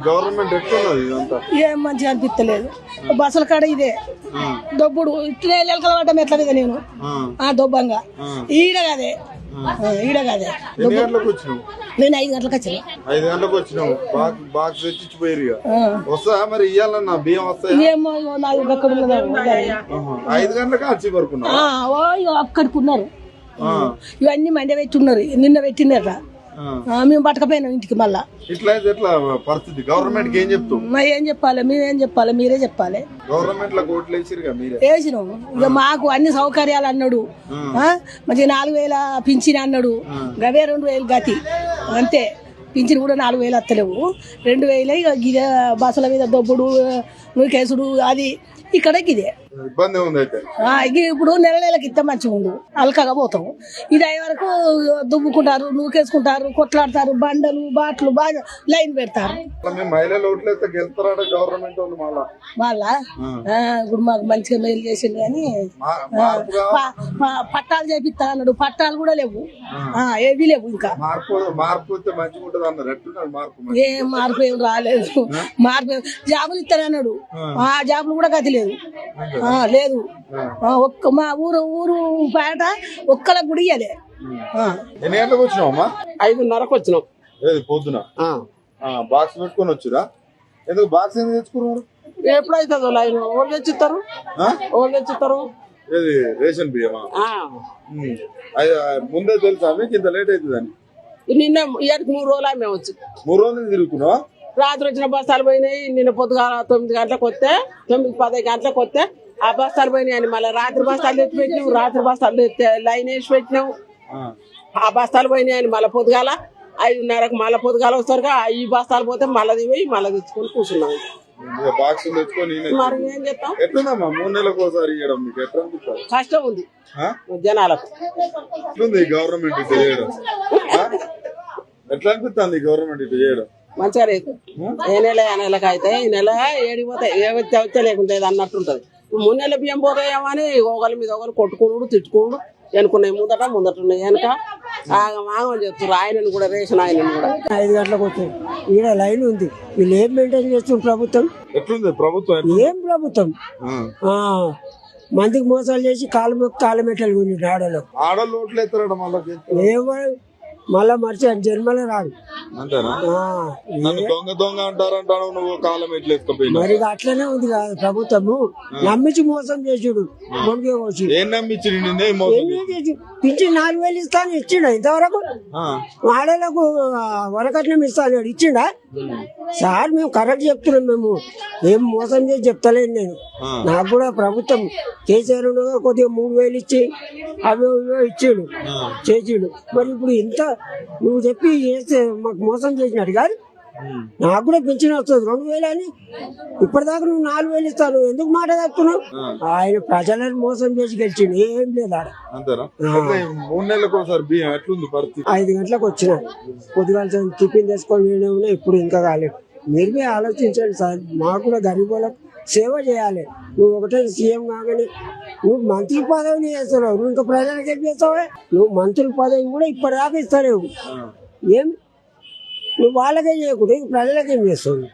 Government ఎట్లున్నది ఏం మంచిగా అనిపిస్తలేదు. బస్సుల కాడ ఇదే దొబ్బుడు ఇట్లే ఎలకల పడ్డం ఎట్లా మీద నేను దొబ్బంగా ఈడ కదే నేను 5 గంటలకు వచ్చాను. 5 గంటలకు వచ్చినావు. బాక్స్ తెచ్చిపోయారు. వస్తా మరి ఇయ్యాలన్నా బియ్యం వస్తాయి. ఏమో నాకు అక్కడ 5 గంటలకు వచ్చి వరకు అక్కడికి ఉన్నారు. ఇవన్నీ మండే పెట్టున్నారు. నిన్న పెట్టిందట. మేము పట్టకపోయినాం ఇంటికి. మళ్ళా ఇట్లా ఎట్లా పరిస్థితి? గవర్నమెంట్ ఏం చెప్తాం? ఏం చెప్పాలి? మేమేం చెప్పాలి? మీరే చెప్పాలి. గవర్నమెంట్ లో కోట్లు వేసినాం. ఇక మాకు అన్ని సౌకర్యాలు అన్నాడు. మంచిగా 4000 పింఛన్ అన్నాడు. గవే 2000 గతి అంతే. పింఛన్ కూడా 4000 వస్తలేవు. 2000 ఇక గిదే బస్సుల మీద దొబ్బుడు కేసుడు అది ఇక్కడికి ఇదే ఇబ్బంది ఉంది. అయితే ఇప్పుడు నెలకి ఇస్తే మంచిగా ఉండు. అలకగా పోతాం. ఇది అయ్యే వరకు దుబ్బుకుంటారు, నూకేసుకుంటారు, కొట్లాడతారు. బండలు బాట్లు బాగా లైన్ పెడతారు. వాళ్ళ ఇప్పుడు మాకు మంచిగా మేలు చేసిండు కానీ పట్టాలు చేపిస్తా అన్నాడు. పట్టాలు కూడా లేవు. ఏవి లేవు. ఇంకా ఏం మార్పు ఏం రాలేదు. మార్పు జాబులు ఇస్తానన్నాడు. ఆ జాబులు కూడా గతి లేదు. లేదు. ఒక్క మా ఊరు పేట ఒక్కలకు కూడా ఇయ్యలే. ఎన్ని గంటలకు వచ్చినావమ్మా? 5:30కు వచ్చినాం. పొద్దున బాక్స్ పెట్టుకొని వచ్చురా? ఎందుకు బాక్స్ ఎందుకు తెచ్చుకున్నారు? ఎప్పుడైతుందో లైన్ ఎవరు తెచ్చిస్తారు? ఏది రేషన్ బియ్యమా? ముందే తెలుసా మీకు ఇంత లేట్ అవుతుందని? నిన్న ఇయర్కి 3 రోజులు మేము వచ్చి 3 రోజులు తిరుగుతున్నావా? రాత్రి వచ్చిన బస్తాలు పోయినాయి. నిన్న పొద్దుగాల 9 గంటలకు వస్తే 9-10 గంటలకు వస్తే ఆ బస్తాలు పోయినాయి అని మళ్ళీ రాత్రి బస్తాలు ఎత్తి పెట్టినావు. రాత్రి బస్తాలు లైన్ వేసి పెట్టినావు. ఆ బస్తాలు పోయినాయి అని మళ్ళీ పొద్దుగాల 5:30కు మళ్ళీ పొద్దుగాల వస్తారు. ఈ బస్తాలు పోతే మళ్ళీ పోయి మళ్ళీ తెచ్చుకొని కూర్చున్నాం. మరి ఏం చెప్తాం? ఎట్లుందమ్మా 3 నెలలకు ఒకసారి ఇవ్వడం మీకు ఎట్లా అనిపిస్తుంది? కష్టం ఉంది జనాలకు. గవర్నమెంట్ ఇటు చేయడం ఎట్లా అనిపిస్తుంది? గవర్నమెంట్ ఇటు చేయడం మంచిగా లేదు. ఏ నెలకు అయితే ఈ నెల ఏడిపోతాయి. వచ్చే లేకుంటే అన్నట్టుంటది. 3 నెలల బియ్యం పోతాయేమో అని ఒకరి మీద ఒకరు కొట్టుకున్నాడు, తిట్టుకున్నాడు. వెనుకున్నాయి ముందట ఉన్నాయి. వెనక ఆగం చెప్తారు. ఆయనను కూడా రేషన్ ఆయనను కూడా 5 గంటలకు వచ్చాయి. ఈడ లైన్ ఉంది. వీళ్ళు ఏం మెయింటైన్ చేస్తుంది ప్రభుత్వం? ఎట్లుంది ప్రభుత్వం? ఏం ప్రభుత్వం? మందికి మోసాలు చేసి కాలమెట్టలు గురించి ఆడలు ఓట్లు ఎత్తారట. మళ్ళా మర్చి జన్మలో రాడు. దొంగ అంటారంటాను. నువ్వు కాలం ఎట్లా మరి అట్లనే ఉంది కదా ప్రభుత్వము. నమ్మించి మోసం చేసుడు. పింఛన్ 4000 ఇస్తాను ఇచ్చిండ ఇంతవరకు. ఆడలకు వరకట్నం ఇస్తాను ఇచ్చిండా? సార్ మేము కరెక్ట్ చెప్తున్నాం. మేము ఏం మోసం చేసి చెప్తలేను నేను. నాకు కూడా ప్రభుత్వం కేసీఆర్ కొద్దిగా 3000 ఇచ్చి అవి ఇచ్చాడు చేసాడు. మరి ఇప్పుడు ఇంత నువ్వు చెప్పి చేస్తే మాకు మోసం చేసినట్టు కాదు. నాకు కూడా పింఛన్ వస్తుంది 2000 అని. ఇప్పటిదాకా నువ్వు 4000 ఇస్తాను ఎందుకు మాట తప్పుతున్నావు? ఆయన ప్రజలను మోసం చేసి గెలిచిండు. ఏం లేదు ఆడ. 5 గంటలకు వచ్చిన పొద్దుగా టిఫిన్ చేసుకొని ఇప్పుడు ఇంకా కాలేదు. మీరు ఆలోచించండి సార్. మాకు కూడా గరీబులకు సేవ చేయాలి. నువ్వు ఒకటే సీఎం కాగానే నువ్వు మంత్రి పదవిని చేస్తున్నావు. నువ్వు ఇంకా ప్రజలకు ఏం చేస్తావా? నువ్వు మంత్రుల పదవి కూడా ఇప్పటిదాకా ఇస్తలేవు. ఏం నువ్వు వాళ్ళకే చేయకుండా ప్రజలకేం చేస్తావు?